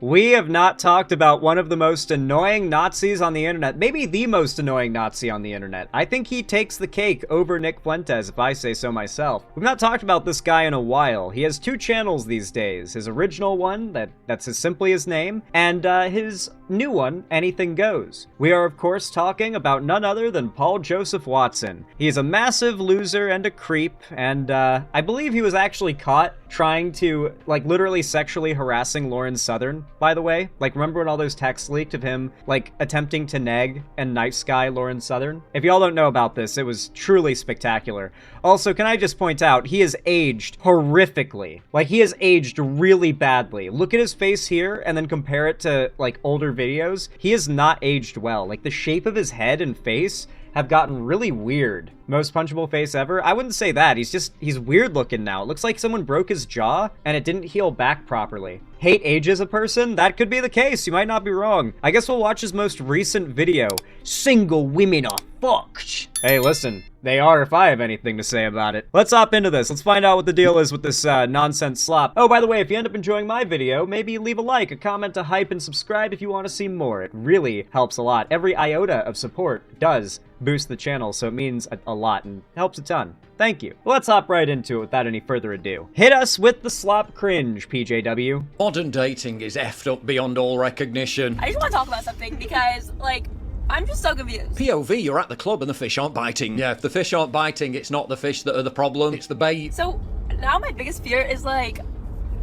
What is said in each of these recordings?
We have not talked about one of the most annoying Nazis on the internet, maybe the most annoying Nazi on the internet. I think he takes the cake over Nick Fuentes, if I say so myself. We've not talked about this guy in a while. He has two channels these days. His original one, that's simply his name, and his new one, Anything Goes. We are, of course, talking about none other than Paul Joseph Watson. He is a massive loser and a creep, and I believe he was actually caught trying to, like, literally sexually harassing Lauren Southern, by the way. Like, remember when all those texts leaked of him, like, attempting to neg and nice guy Lauren Southern? If y'all don't know about this, it was truly spectacular. Also, can I just point out, he has aged horrifically. Like, he has aged really badly. Look at his face here, and then compare it to, like, older videos. He has not aged well. Like, the shape of his head and face have gotten really weird. Most punchable face ever? I wouldn't say that. He's weird looking now. It looks like someone broke his jaw and it didn't heal back properly. Hate ages a person? That could be the case. You might not be wrong. I guess we'll watch his most recent video. Single women are fucked. Hey, listen. They are if I have anything to say about it. Let's hop into this. Let's find out what the deal is with this nonsense slop. Oh, by the way, if you end up enjoying my video, maybe leave a like, a comment, a hype, and subscribe if you want to see more. It really helps a lot. Every iota of support does boost the channel, so it means a lot and helps a ton. Thank you. Let's hop right into it without any further ado. Hit us with the slop cringe, PJW. Modern dating is effed up beyond all recognition. I just want to talk about something because, like, I'm just so confused. POV, you're at the club and the fish aren't biting. Yeah, if the fish aren't biting, it's not the fish that are the problem, it's the bait. So now my biggest fear is, like,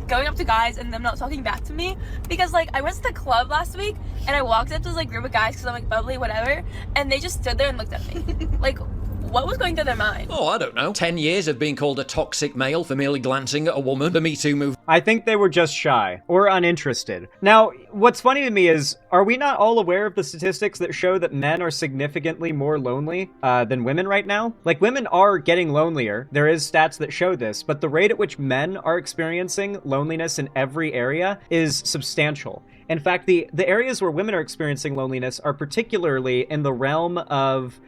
going up to guys and them not talking back to me, because, like, I went to the club last week and I walked up to this, like, group of guys because I'm, like, bubbly, whatever, and they just stood there and looked at me. Like, what was going through their mind? Oh, I don't know. 10 years of being called a toxic male for merely glancing at a woman. The Me Too movement. I think they were just shy or uninterested. Now, what's funny to me is, are we not all aware of the statistics that show that men are significantly more lonely than women right now? Like, women are getting lonelier. There is stats that show this, but the rate at which men are experiencing loneliness in every area is substantial. In fact, the areas where women are experiencing loneliness are particularly in the realm of,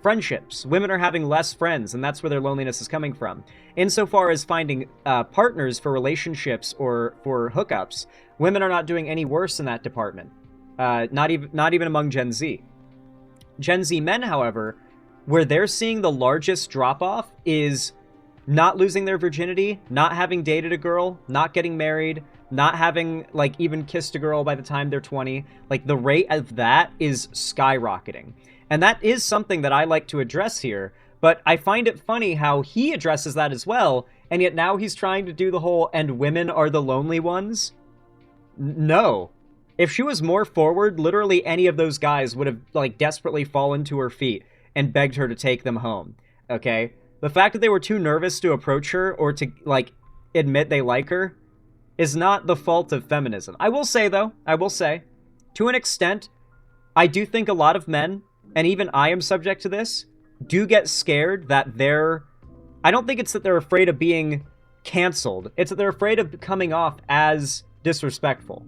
friendships. Women are having less friends, and that's where their loneliness is coming from. Insofar as finding partners for relationships or for hookups, women are not doing any worse in that department. Not even among Gen Z. Gen Z men, however, where they're seeing the largest drop-off is not losing their virginity, not having dated a girl, not getting married, not having, like, even kissed a girl by the time they're 20. Like, the rate of that is skyrocketing. And that is something that I like to address here, but I find it funny how he addresses that as well, and yet now he's trying to do the whole, and women are the lonely ones? No. If she was more forward, literally any of those guys would have, like, desperately fallen to her feet and begged her to take them home, okay? The fact that they were too nervous to approach her or to, like, admit they like her is not the fault of feminism. I will say, though, to an extent, I do think a lot of men, and even I am subject to this, do get scared that I don't think it's that they're afraid of being canceled. It's that they're afraid of coming off as disrespectful.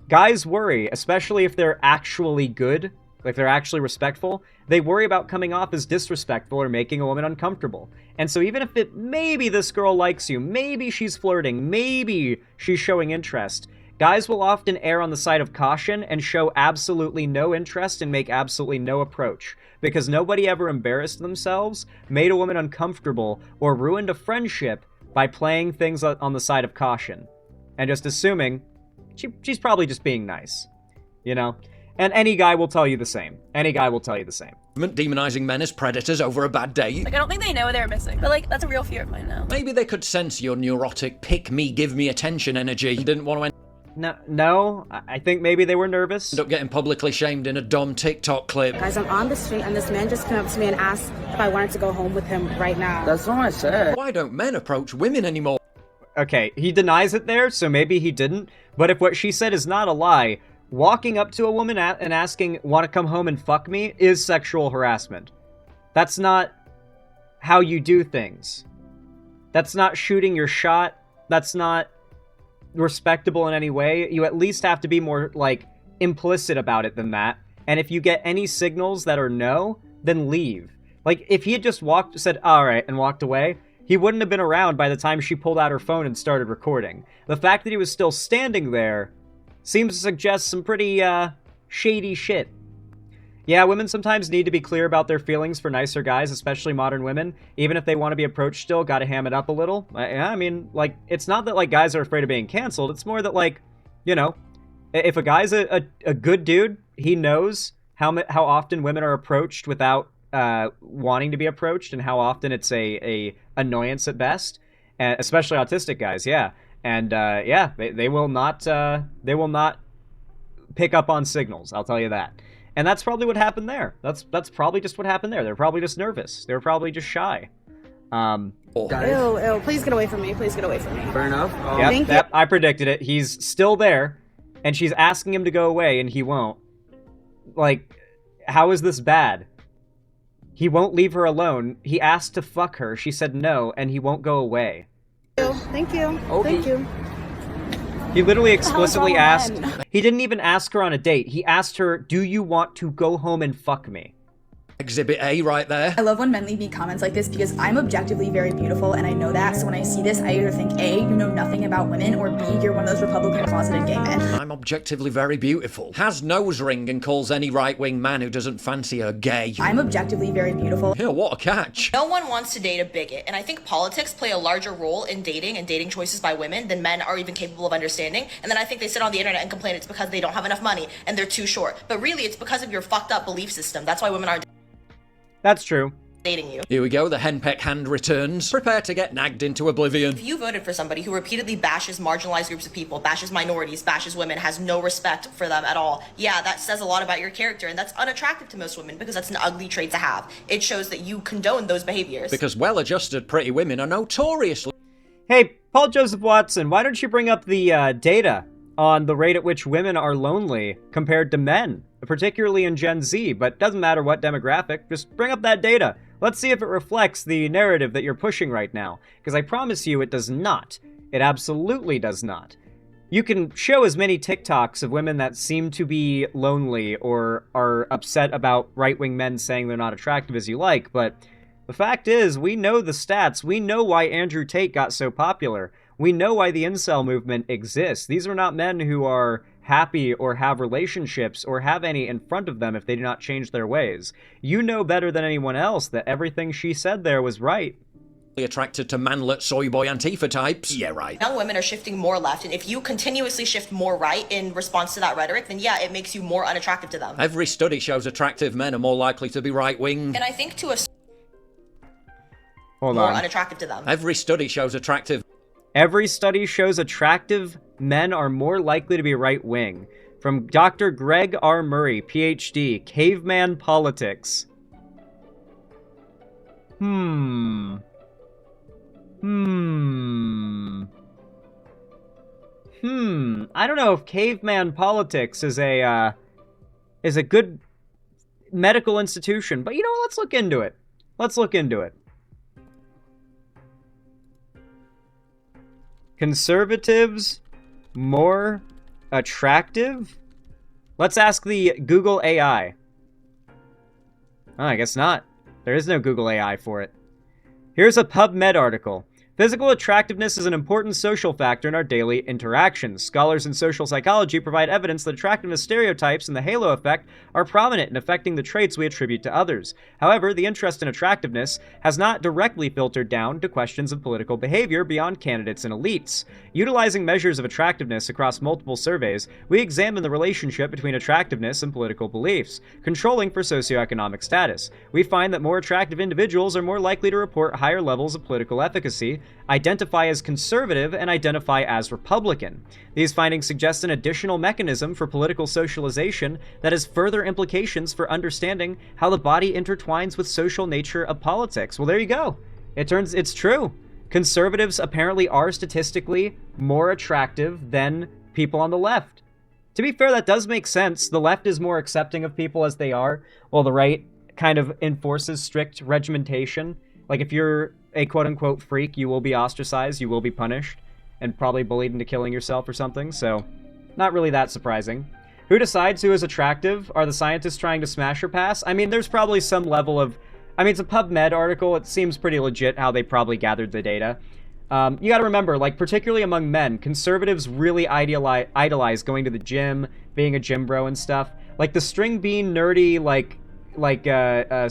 Guys worry, especially if they're actually good, like they're actually respectful, they worry about coming off as disrespectful or making a woman uncomfortable. And so even if maybe this girl likes you, maybe she's flirting, maybe she's showing interest, guys will often err on the side of caution and show absolutely no interest and make absolutely no approach, because nobody ever embarrassed themselves, made a woman uncomfortable, or ruined a friendship by playing things on the side of caution and just assuming she's probably just being nice, you know? And any guy will tell you the same. Any guy will tell you the same. Demonizing men as predators over a bad date. Like, I don't think they know what they were missing, but, like, that's a real fear of mine now. Maybe they could sense your neurotic, pick me, give me attention energy and didn't want to No, I think maybe they were nervous. end up getting publicly shamed in a dumb TikTok clip. Guys, I'm on the street and this man just came up to me and asked if I wanted to go home with him right now. That's what I said. Why don't men approach women anymore? Okay, he denies it there, so maybe he didn't. But if what she said is not a lie, walking up to a woman and asking, want to come home and fuck me, is sexual harassment. That's not how you do things. That's not shooting your shot. That's not respectable in any way. You at least have to be more, like, implicit about it than that. And if you get any signals that are no, then leave. Like, if he had just said, all right, and walked away, he wouldn't have been around by the time she pulled out her phone and started recording. The fact that he was still standing there seems to suggest some pretty, shady shit. Yeah, women sometimes need to be clear about their feelings for nicer guys, especially modern women. Even if they want to be approached still, gotta ham it up a little. I mean, like, it's not that, like, guys are afraid of being canceled. It's more that, like, you know, if a guy's a good dude, he knows how often women are approached without wanting to be approached, and how often it's a annoyance at best, especially autistic guys, yeah. And, yeah, they will not pick up on signals, I'll tell you that. And that's probably what happened there. That's probably just what happened there. They're probably just nervous. They were probably just shy. Ew, please get away from me. Please get away from me. Fair enough. Yep, I predicted it. He's still there, and she's asking him to go away, and he won't. Like, how is this bad? He won't leave her alone. He asked to fuck her. She said no, and he won't go away. Thank you. Okay. Thank you. He literally explicitly asked... He didn't even ask her on a date. He asked her, do you want to go home and fuck me? Exhibit A right there. I love when men leave me comments like this because I'm objectively very beautiful and I know that. So when I see this, I either think A, you know nothing about women, or B, you're one of those Republican closeted gay men. I'm objectively very beautiful. Has nose ring and calls any right-wing man who doesn't fancy her gay. I'm objectively very beautiful. Yeah, what a catch. No one wants to date a bigot, and I think politics play a larger role in dating and dating choices by women than men are even capable of understanding. And then I think they sit on the internet and complain it's because they don't have enough money and they're too short. But really, it's because of your fucked up belief system. That's why women aren't That's true. dating you. Here we go, the henpeck hand returns. Prepare to get nagged into oblivion. If you voted for somebody who repeatedly bashes marginalized groups of people, bashes minorities, bashes women, has no respect for them at all, yeah, that says a lot about your character, and that's unattractive to most women because that's an ugly trait to have. It shows that you condone those behaviors. Because well-adjusted pretty women are notoriously... Hey, Paul Joseph Watson, why don't you bring up the data on the rate at which women are lonely compared to men, particularly in Gen Z, but doesn't matter what demographic, just bring up that data. Let's see if it reflects the narrative that you're pushing right now, because I promise you it does not. It absolutely does not. You can show as many TikToks of women that seem to be lonely or are upset about right-wing men saying they're not attractive as you like, but the fact is, we know the stats. We know why Andrew Tate got so popular. We know why the incel movement exists. These are not men who are happy or have relationships or have any in front of them if they do not change their ways. You know better than anyone else that everything she said there was right. attracted to manlet soy boy Antifa types. Yeah, right. Young women are shifting more left, and if you continuously shift more right in response to that rhetoric, then yeah, it makes you more unattractive to them. Every study shows attractive men are more likely to be right-wing. And I think to a Hold more on. unattractive to them. Every study shows attractive... Every study shows attractive men are more likely to be right-wing. From Dr. Greg R. Murray, PhD, Caveman Politics. I don't know if Caveman Politics is a good medical institution, but you know what? Let's look into it. Let's look into it. Conservatives more attractive? Let's ask the Google AI. Oh, I guess not. There is no Google AI for it. Here's a PubMed article. Physical attractiveness is an important social factor in our daily interactions. Scholars in social psychology provide evidence that attractiveness stereotypes and the halo effect are prominent in affecting the traits we attribute to others. However, the interest in attractiveness has not directly filtered down to questions of political behavior beyond candidates and elites. Utilizing measures of attractiveness across multiple surveys, we examine the relationship between attractiveness and political beliefs, controlling for socioeconomic status. We find that more attractive individuals are more likely to report higher levels of political efficacy, identify as conservative, and identify as Republican. These findings suggest an additional mechanism for political socialization that has further implications for understanding how the body intertwines with social nature of politics. Well, there you go. It's true. Conservatives apparently are statistically more attractive than people on the left. To be fair, that does make sense. The left is more accepting of people as they are, while the right kind of enforces strict regimentation. Like, if you're a quote-unquote freak, you will be ostracized, you will be punished, and probably bullied into killing yourself or something, so not really that surprising. Who decides who is attractive? Are the scientists trying to smash or pass? I mean, there's probably some level of... I mean, it's a PubMed article, it seems pretty legit how they probably gathered the data. You gotta remember, like, particularly among men, conservatives really idolize going to the gym, being a gym bro and stuff. Like, the string bean nerdy,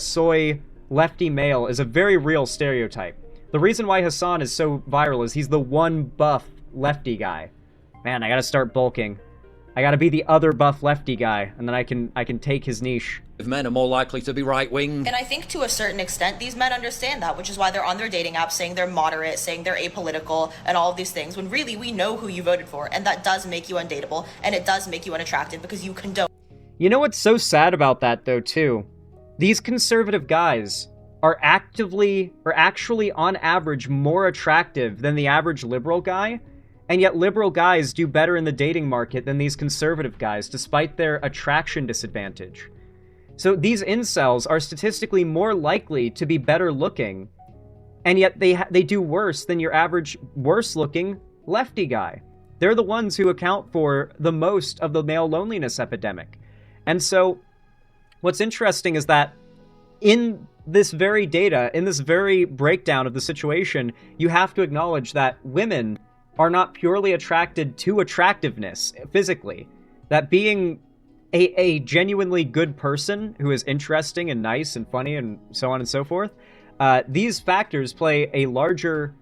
soy lefty male is a very real stereotype. The reason why Hassan is so viral is he's the one buff lefty guy. Man, I gotta start bulking. I gotta be the other buff lefty guy, and then I can take his niche. Men are more likely to be right-wing. And I think to a certain extent, these men understand that, which is why they're on their dating apps saying they're moderate, saying they're apolitical, and all of these things, when really we know who you voted for, and that does make you undateable, and it does make you unattractive because you condone. You know what's so sad about that, though, too? These conservative guys are actually, on average, more attractive than the average liberal guy, and yet liberal guys do better in the dating market than these conservative guys, despite their attraction disadvantage. So these incels are statistically more likely to be better looking, and yet they do worse than your average worse looking lefty guy. They're the ones who account for the most of the male loneliness epidemic. And so what's interesting is that in this very data, in this very breakdown of the situation, you have to acknowledge that women are not purely attracted to attractiveness physically. That being a genuinely good person who is interesting and nice and funny and so on and so forth, these factors play a larger,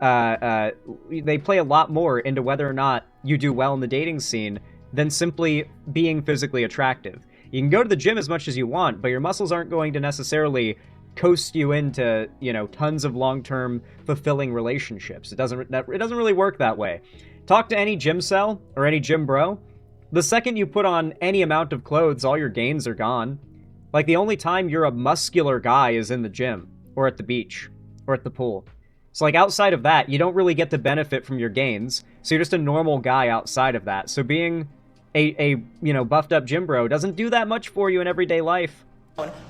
they play a lot more into whether or not you do well in the dating scene than simply being physically attractive. You can go to the gym as much as you want, but your muscles aren't going to necessarily coast you into, tons of long-term fulfilling relationships. It doesn't really work that way. Talk to any gym cell or any gym bro. The second you put on any amount of clothes, all your gains are gone. Like, the only time you're a muscular guy is in the gym or at the beach or at the pool. So, like, outside of that, you don't really get to benefit from your gains. So you're just a normal guy outside of that. So being a buffed up gym bro doesn't do that much for you in everyday life.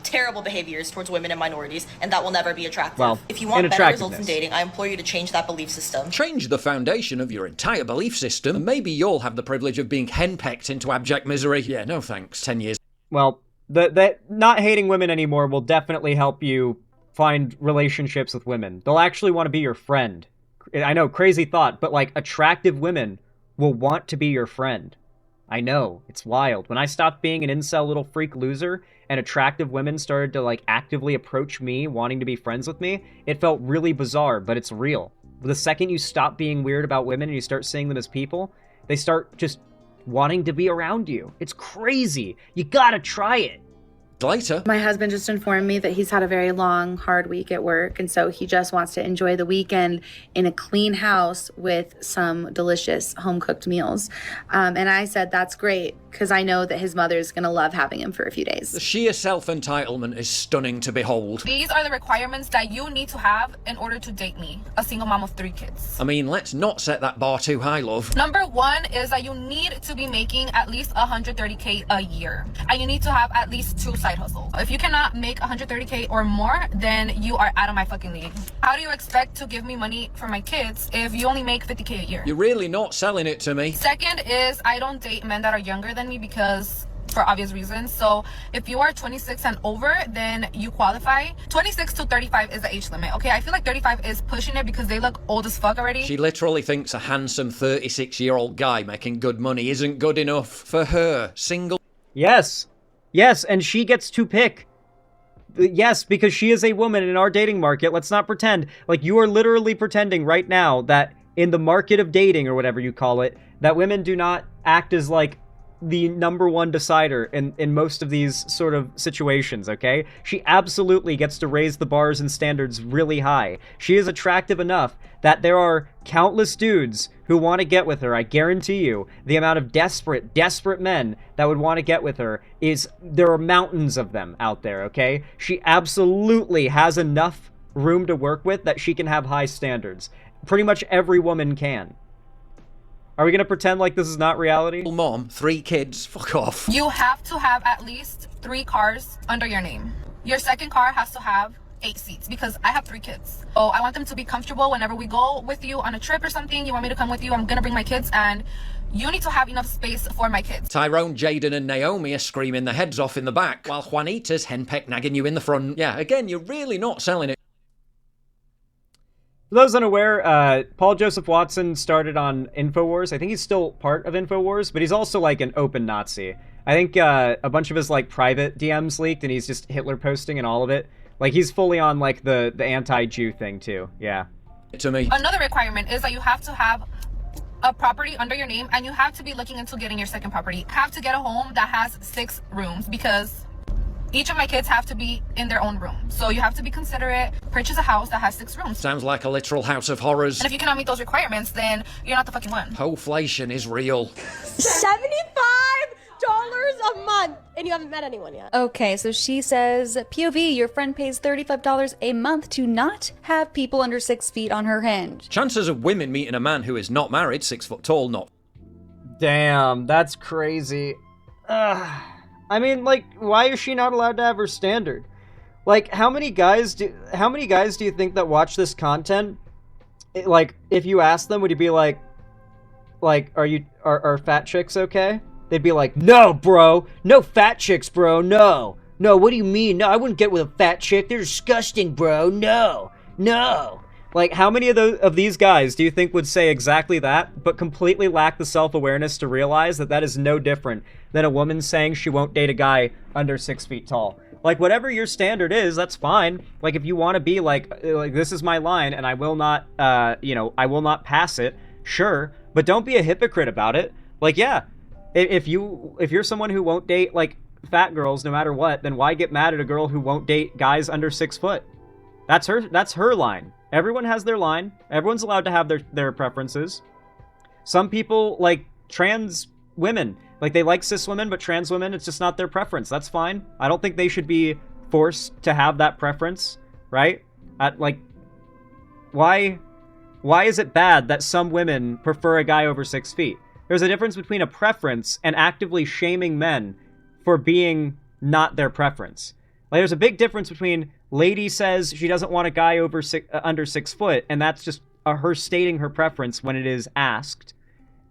Terrible behaviors towards women and minorities, and that will never be attractive. Well, if you want better results in dating, I implore you to change that belief system. Change the foundation of your entire belief system, and maybe you'll have the privilege of being henpecked into abject misery. Yeah, no thanks. 10 years. Well, the not hating women anymore will definitely help you find relationships with women. They'll actually want to be your friend. I know, crazy thought, but like, attractive women will want to be your friend. I know, it's wild. When I stopped being an incel little freak loser and attractive women started to like actively approach me wanting to be friends with me, it felt really bizarre, but it's real. The second you stop being weird about women and you start seeing them as people, they start just wanting to be around you. It's crazy. You gotta try it. Later. My husband just informed me that he's had a very long, hard week at work, and so he just wants to enjoy the weekend in a clean house with some delicious home-cooked meals. And I said, that's great, because I know that his mother's going to love having him for a few days. The sheer self-entitlement is stunning to behold. These are the requirements that you need to have in order to date me, a single mom of 3 kids. I mean, let's not set that bar too high, love. Number 1 is that you need to be making at least $130K a year, and you need to have at least 2 side hustles. If you cannot make $130K or more, then you are out of my fucking league. How do you expect to give me money for my kids if you only make $50K a year? You're really not selling it to me. Second is I don't date men that are younger than me because for obvious reasons. So if you are 26 and over, then you qualify. 26 to 35 is the age limit. Okay, I feel like 35 is pushing it because they look old as fuck already. She literally thinks a handsome 36-year-old guy making good money isn't good enough for her. Single. Yes, and she gets to pick. Yes, because she is a woman in our dating market. Let's not pretend. Like, you are literally pretending right now that in the market of dating, or whatever you call it, that women do not act as, like, the number one decider in most of these sort of situations, okay? She absolutely gets to raise the bars and standards really high. She is attractive enough that there are countless dudes who want to get with her. I guarantee you, the amount of desperate men that would want to get with her there are mountains of them out there, okay? She absolutely has enough room to work with that she can have high standards. Pretty much every woman can. Are we going to pretend like this is not reality? Mom, 3 kids, fuck off. You have to have at least 3 cars under your name. Your second car has to have 8 seats because I have 3 kids. Oh, I want them to be comfortable whenever we go with you on a trip or something. You want me to come with you? I'm going to bring my kids, and you need to have enough space for my kids. Tyrone, Jaden and Naomi are screaming their heads off in the back, while Juanita's henpeck nagging you in the front. Yeah, again, you're really not selling it. For those unaware, Paul Joseph Watson started on InfoWars. I think he's still part of InfoWars, but he's also like an open Nazi. I think a bunch of his like private DMs leaked, and he's just Hitler posting and all of it. Like he's fully on like the anti-Jew thing too. Yeah. To me. Another requirement is that you have to have a property under your name, and you have to be looking into getting your second property. You have to get a home that has 6 rooms, because each of my kids have to be in their own room. So you have to be considerate, purchase a house that has 6 rooms. Sounds like a literal house of horrors. And if you cannot meet those requirements, then you're not the fucking one. Hoflation is real. $75 a month, and you haven't met anyone yet. Okay, so she says, POV, your friend pays $35 a month to not have people under 6 feet on her Hinge. Chances of women meeting a man who is not married, 6 foot tall, not. Damn, that's crazy. I mean, like, why is she not allowed to have her standard? Like, how many guys do you think that watch this content? Like, if you ask them, would you be like, are fat chicks okay? They'd be like, no, bro. No fat chicks, bro. No. No, what do you mean? No, I wouldn't get with a fat chick. They're disgusting, bro. No. No. Like, how many of these guys do you think would say exactly that, but completely lack the self-awareness to realize that that is no different than a woman saying she won't date a guy under 6 feet tall? Like, whatever your standard is, that's fine. Like, if you want to be like, this is my line, and I will not, I will not pass it, sure. But don't be a hypocrite about it. Like, yeah. If you're someone who won't date, like, fat girls no matter what, then why get mad at a girl who won't date guys under 6 foot? That's her line. Everyone has their line. Everyone's allowed to have their preferences. Some people like trans women. Like, they like cis women, but trans women, it's just not their preference. That's fine. I don't think they should be forced to have that preference, right? Why is it bad that some women prefer a guy over 6 feet? There's a difference between a preference and actively shaming men for being not their preference. Like, there's a big difference between lady says she doesn't want a guy under 6 foot, and that's just her stating her preference when it is asked,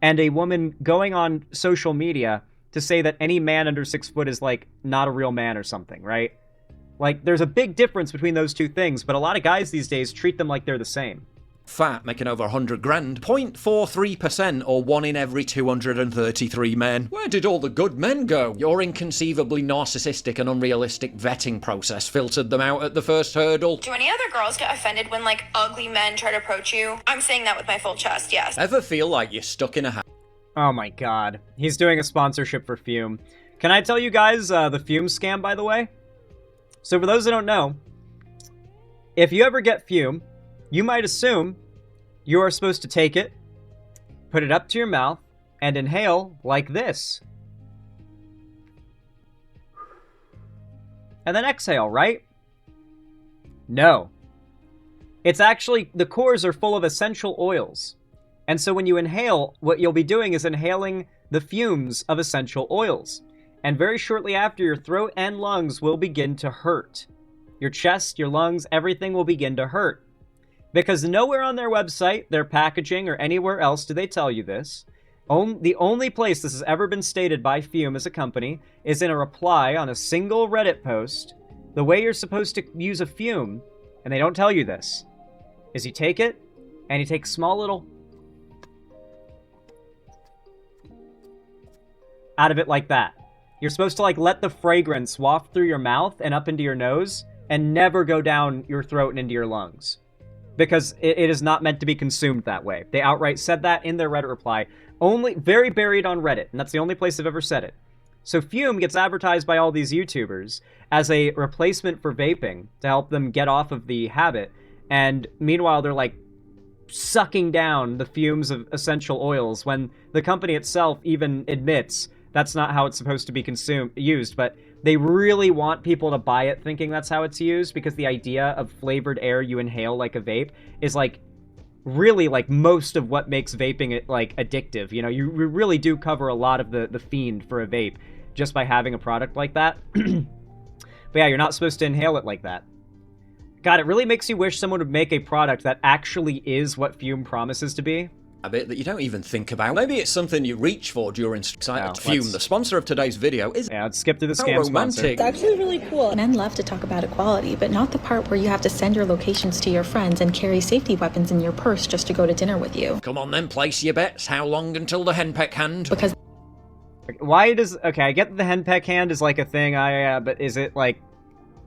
and a woman going on social media to say that any man under 6 foot is, like, not a real man or something, right? Like, there's a big difference between those two things, but a lot of guys these days treat them like they're the same. Fat, making over 100 grand, 0.43%, or 1 in every 233 men. Where did all the good men go? Your inconceivably narcissistic and unrealistic vetting process filtered them out at the first hurdle. Do any other girls get offended when, like, ugly men try to approach you? I'm saying that with my full chest, yes. Ever feel like you're stuck in a house? Oh my god. He's doing a sponsorship for Fume. Can I tell you guys the Fume scam, by the way? So for those that don't know, if you ever get Fume, you might assume you are supposed to take it, put it up to your mouth, and inhale like this. And then exhale, right? No. It's actually, the cores are full of essential oils. And so when you inhale, what you'll be doing is inhaling the fumes of essential oils. And very shortly after, your throat and lungs will begin to hurt. Your chest, your lungs, everything will begin to hurt. Because nowhere on their website, their packaging, or anywhere else do they tell you this. The only place this has ever been stated by Fume as a company is in a reply on a single Reddit post. The way you're supposed to use a Fume, and they don't tell you this, is you take it, and you take small little out of it like that. You're supposed to, like, let the fragrance waft through your mouth and up into your nose, and never go down your throat and into your lungs. Because it is not meant to be consumed that way. They outright said that in their Reddit reply. Only very buried on Reddit, and that's the only place they've ever said it. So Fume gets advertised by all these YouTubers as a replacement for vaping to help them get off of the habit. And meanwhile, they're like sucking down the fumes of essential oils when the company itself even admits that's not how it's supposed to be used. But they really want people to buy it thinking that's how it's used, because the idea of flavored air you inhale like a vape is like really like most of what makes vaping like addictive. You know, you really do cover a lot of the fiend for a vape just by having a product like that. But yeah, you're not supposed to inhale it like that. God, it really makes you wish someone would make a product that actually is what Fume promises to be. habit that you don't even think about. Maybe it's something you reach for during Fume, the sponsor of today's video, is let's skip through the so scam romantic. sponsor. It's actually really cool. Men love to talk about equality, but not the part where you have to send your locations to your friends and carry safety weapons in your purse just to go to dinner with you. Come on then, place your bets. How long until the henpeck hand? Because why does... Okay, I get that the henpeck hand is like a thing, but is it like...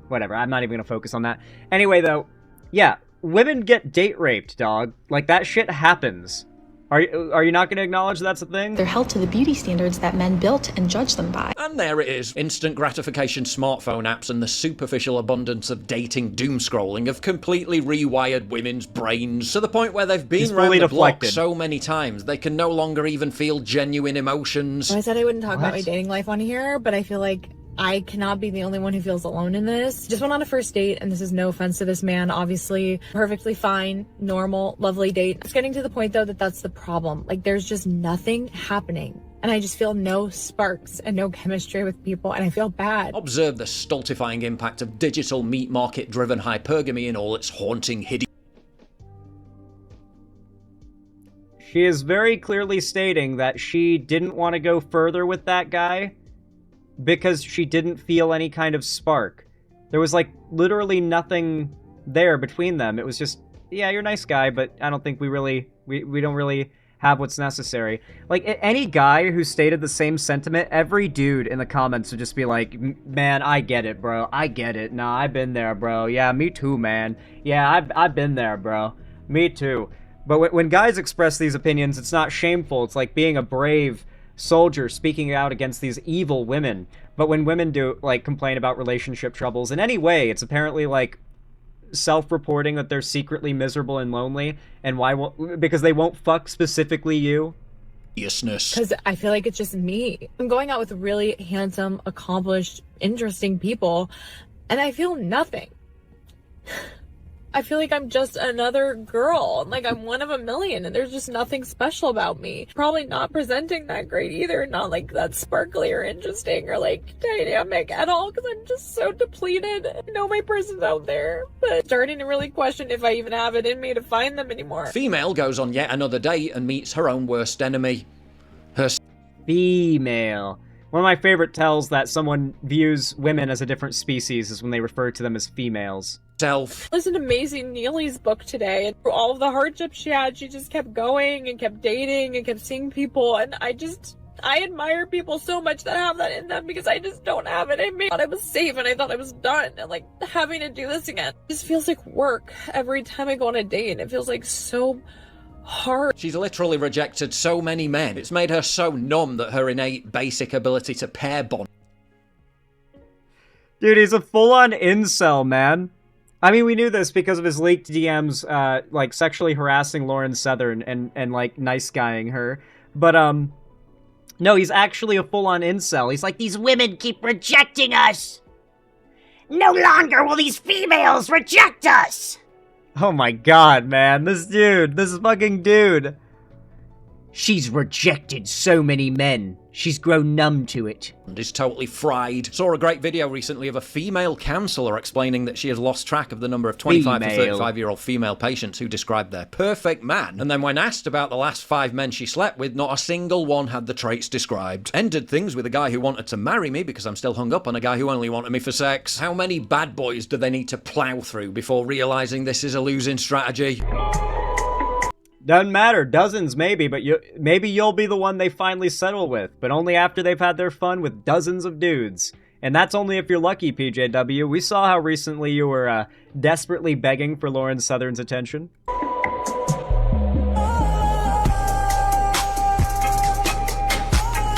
Whatever, I'm not even gonna focus on that. Anyway, though, yeah, women get date raped, dog. Like, that shit happens. Are you not going to acknowledge that's a thing? they're held to the beauty standards that men built and judged them by. And there it is. Instant gratification smartphone apps and the superficial abundance of dating doom scrolling have completely rewired women's brains to the point where they've been around the block so many times they can no longer even feel genuine emotions. I said I wouldn't talk about my dating life on here, but I feel like I cannot be the only one who feels alone in this. Just went on a first date, and this is no offense to this man, obviously. Perfectly fine, normal, lovely date. It's getting to the point, though, that that's the problem. Like, there's just nothing happening. And I just feel no sparks and no chemistry with people, and I feel bad. Observe the stultifying impact of digital meat market-driven hypergamy in all its haunting hideous. She is very clearly stating that she didn't want to go further with that guy because she didn't feel any kind of spark. There was, like, literally nothing there between them. It was just, yeah, you're a nice guy, but I don't think we don't really have what's necessary. Like, any guy who stated the same sentiment, every dude in the comments would just be like, man, I get it, bro. I get it. Nah, I've been there, bro. Yeah, me too, man. Yeah, I've been there, bro. Me too. But when guys express these opinions, it's not shameful. It's like being a brave soldier speaking out against these evil women. But when women do, like, complain about relationship troubles in any way, it's apparently, like, self-reporting that they're secretly miserable and lonely, and because they won't fuck specifically you. Yesness. Because I feel like it's just me. I'm going out with really handsome, accomplished, interesting people, and I feel nothing. I feel like I'm just another girl, like I'm one of a million, and there's just nothing special about me. Probably not presenting that great either, not like that sparkly or interesting or like dynamic at all, because I'm just so depleted. I know my person's out there, but starting to really question if I even have it in me to find them anymore. Female goes on yet another date and meets her own worst enemy. Her female. One of my favorite tells that someone views women as a different species is when they refer to them as females. Listen to Maisie Neely's book today, and through all of the hardships she had, she just kept going and kept dating and kept seeing people, and I admire people so much that have that in them, because I just don't have it in me. I thought I was safe and I thought I was done, and like having to do this again just feels like work every time I go on a date, and it feels like so hard. She's literally rejected so many men. It's made her so numb that her innate basic ability to pair bond. Dude, he's a full-on incel, man. I mean, we knew this because of his leaked DMs, like, sexually harassing Lauren Southern and like, nice-guying her. But, no, he's actually a full-on incel. He's like, these women keep rejecting us! No longer will these females reject us! Oh my god, man. This fucking dude. She's rejected so many men. She's grown numb to it. And is totally fried. Saw a great video recently of a female counsellor explaining that she has lost track of the number of 25 to 35-year-old female patients who described their perfect man. And then when asked about the last 5 men she slept with, not a single one had the traits described. Ended things with a guy who wanted to marry me because I'm still hung up on a guy who only wanted me for sex. How many bad boys do they need to plough through before realising this is a losing strategy? Doesn't matter. Dozens, maybe, but maybe you'll be the one they finally settle with, but only after they've had their fun with dozens of dudes. And that's only if you're lucky, PJW. We saw how recently you were desperately begging for Lauren Southern's attention.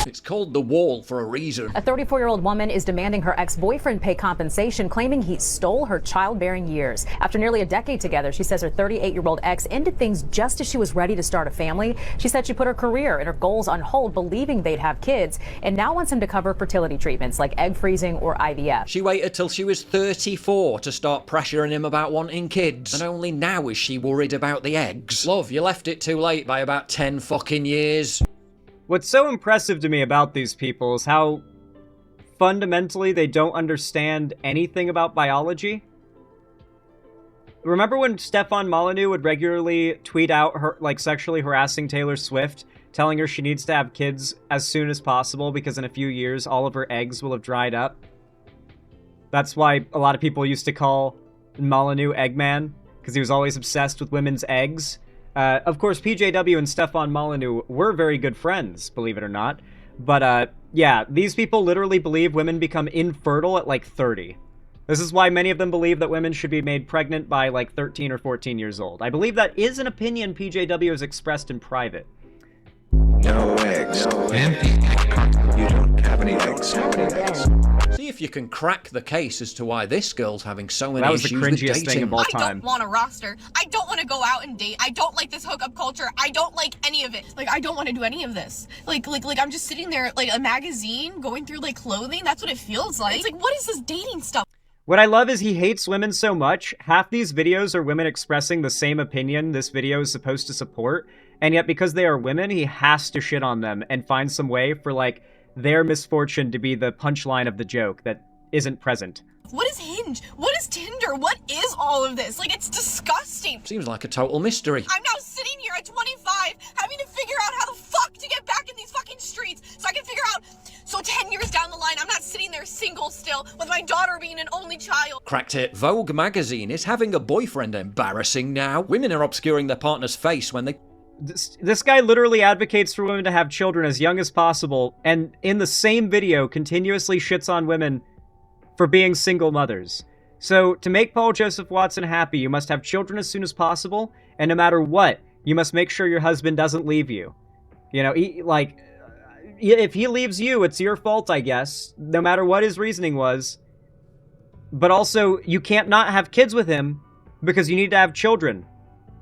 It's called The Wall for a reason. A 34-year-old woman is demanding her ex-boyfriend pay compensation, claiming he stole her childbearing years. After nearly a decade together, she says her 38-year-old ex ended things just as she was ready to start a family. She said she put her career and her goals on hold, believing they'd have kids, and now wants him to cover fertility treatments like egg freezing or IVF. She waited till she was 34 to start pressuring him about wanting kids, and only now is she worried about the eggs. Love, you left it too late by about 10 fucking years. What's so impressive to me about these people is how fundamentally they don't understand anything about biology. remember when Stefan Molyneux would regularly tweet out her, like, sexually harassing Taylor Swift, telling her she needs to have kids as soon as possible because in a few years all of her eggs will have dried up? That's why a lot of people used to call Molyneux Eggman, because he was always obsessed with women's eggs. Of course, PJW and Stefan Molyneux were very good friends, believe it or not. But, yeah, these people literally believe women become infertile at, like, 30. This is why many of them believe that women should be made pregnant by, like, 13 or 14 years old. I believe that is an opinion PJW has expressed in private. No eggs. Empty. You don't have any eggs. See if you can crack the case as to why this girl's having so many That was the issues with cringiest dating. thing of all time. I don't want a roster. I don't want to go out and date. I don't like this hookup culture. I don't like any of it. Like, I don't want to do any of this. Like I'm just sitting there, like, a magazine, going through, like, clothing. That's what it feels like. It's like, what is this dating stuff? What I love is he hates women so much. Half these videos are women expressing the same opinion this video is supposed to support, and yet because they are women, he has to shit on them and find some way for, like, their misfortune to be the punchline of the joke that isn't present. What is Hinge? What is Tinder? What is all of this? Like, it's disgusting. Seems like a total mystery. I'm now sitting here at 25 having to figure out how the fuck to get back in these fucking streets so I can figure out, so 10 years down the line, I'm not sitting there single still with my daughter being an only child. Cracked it. Vogue magazine is having a boyfriend embarrassing now. Women are obscuring their partner's face when they... This guy literally advocates for women to have children as young as possible, and in the same video continuously shits on women for being single mothers. So, to make Paul Joseph Watson happy, you must have children as soon as possible, and no matter what, you must make sure your husband doesn't leave you. You know, if he leaves you, it's your fault, I guess, no matter what his reasoning was. But also, you can't not have kids with him, because you need to have children.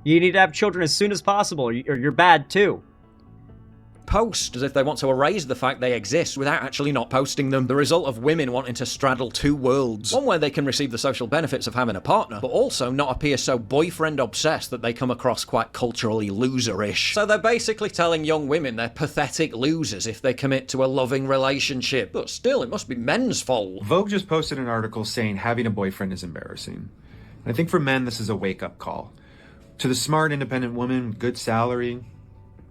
You need to have children as soon as possible, or you're bad too. Post as if they want to erase the fact they exist without actually not posting them. The result of women wanting to straddle two worlds. One where they can receive the social benefits of having a partner, but also not appear so boyfriend obsessed that they come across quite culturally loserish. So they're basically telling young women they're pathetic losers if they commit to a loving relationship. But still, it must be men's fault. Vogue just posted an article saying having a boyfriend is embarrassing. And I think for men, this is a wake-up call. To the smart, independent woman, good salary,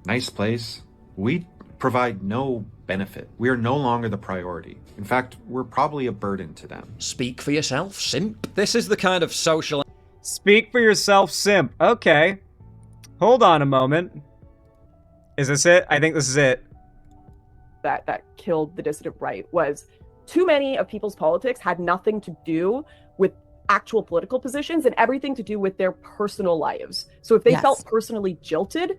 nice place, we provide no benefit. We are no longer the priority. In fact, we're probably a burden to them. Speak for yourself, simp. This is the kind of social... Speak for yourself, simp. Okay. Hold on a moment. Is this it? I think this is it. That killed the dissident right was too many of people's politics had nothing to do with actual political positions and everything to do with their personal lives. So if they felt personally jilted,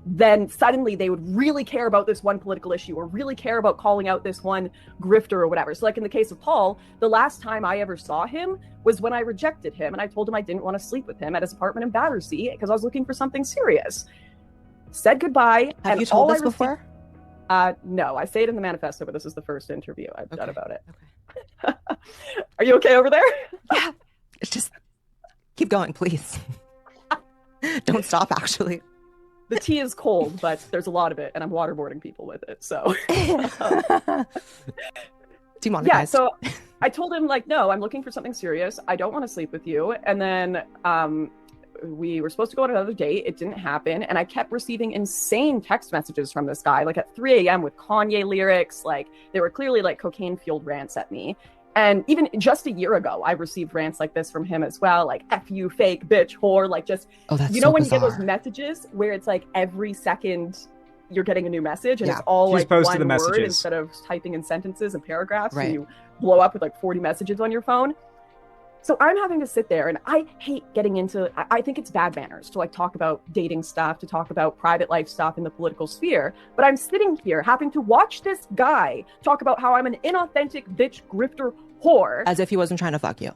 then suddenly they would really care about this one political issue or really care about calling out this one grifter or whatever. So like in the case of Paul, the last time I ever saw him was when I rejected him and I told him I didn't want to sleep with him at his apartment in Battersea because I was looking for something serious. Said goodbye. Have you told us before? No, I say it in the manifesto, but this is the first interview I've done about it. Okay. Are you okay over there? Yeah. Just keep going, please. Don't stop, actually. The tea is cold, but there's a lot of it, and I'm waterboarding people with it, so. Demonetized. Yeah, so I told him, like, no, I'm looking for something serious. I don't want to sleep with you. And then we were supposed to go on another date. It didn't happen. And I kept receiving insane text messages from this guy, like at 3 a.m. with Kanye lyrics. Like, they were clearly, like, cocaine-fueled rants at me. And even just a year ago, I received rants like this from him as well, like F you, fake bitch, whore, like just, you know, when you get those messages where it's like every second you're getting a new message and it's all like one word instead of typing in sentences and paragraphs, and you blow up with like 40 messages on your phone. So I'm having to sit there, and I hate getting into, I think it's bad manners to like talk about dating stuff, to talk about private life stuff in the political sphere. But I'm sitting here having to watch this guy talk about how I'm an inauthentic bitch, grifter, whore. As if he wasn't trying to fuck you.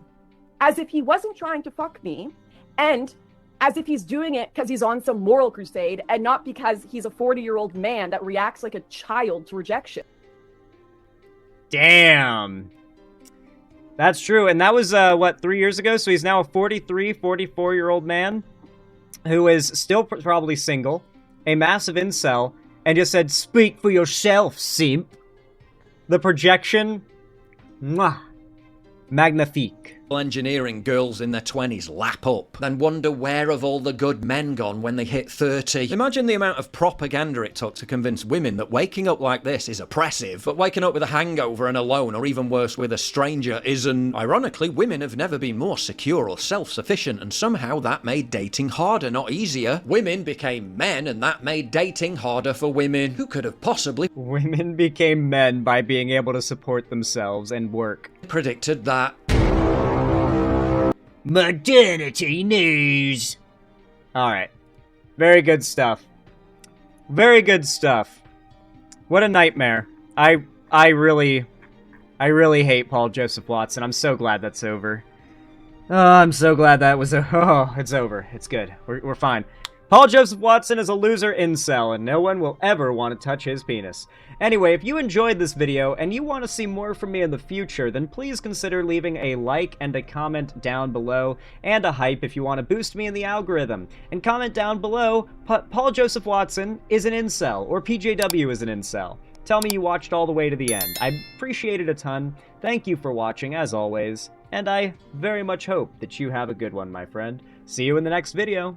As if he wasn't trying to fuck me. And as if he's doing it because he's on some moral crusade and not because he's a 40-year-old man that reacts like a child to rejection. Damn. That's true, and that was, 3 years ago? So he's now a 43, 44-year-old man who is still probably single, a massive incel, and just said, speak for yourself, simp. The projection, mwah, magnifique. engineering girls in their 20s lap up, then wonder where have all the good men gone when they hit 30. Imagine the amount of propaganda it took to convince women that waking up like this is oppressive, but waking up with a hangover and alone, or even worse with a stranger, isn't. Ironically, women have never been more secure or self-sufficient, and somehow that made dating harder, not easier. Women became men, and that made dating harder for women. Who could have possibly Women became men by being able to support themselves and work. predicted that? Modernity news. All right. Very good stuff. Very good stuff. What a nightmare. I really hate Paul Joseph Watson. I'm so glad that's over. Oh, I'm so glad that was it's over. It's good. We're fine. Paul Joseph Watson is a loser incel, and no one will ever want to touch his penis. Anyway, if you enjoyed this video and you want to see more from me in the future, then please consider leaving a like and a comment down below, and a hype if you want to boost me in the algorithm. And comment down below, Paul Joseph Watson is an incel, or PJW is an incel. Tell me you watched all the way to the end. I appreciate it a ton. Thank you for watching, as always, and I very much hope that you have a good one, my friend. See you in the next video.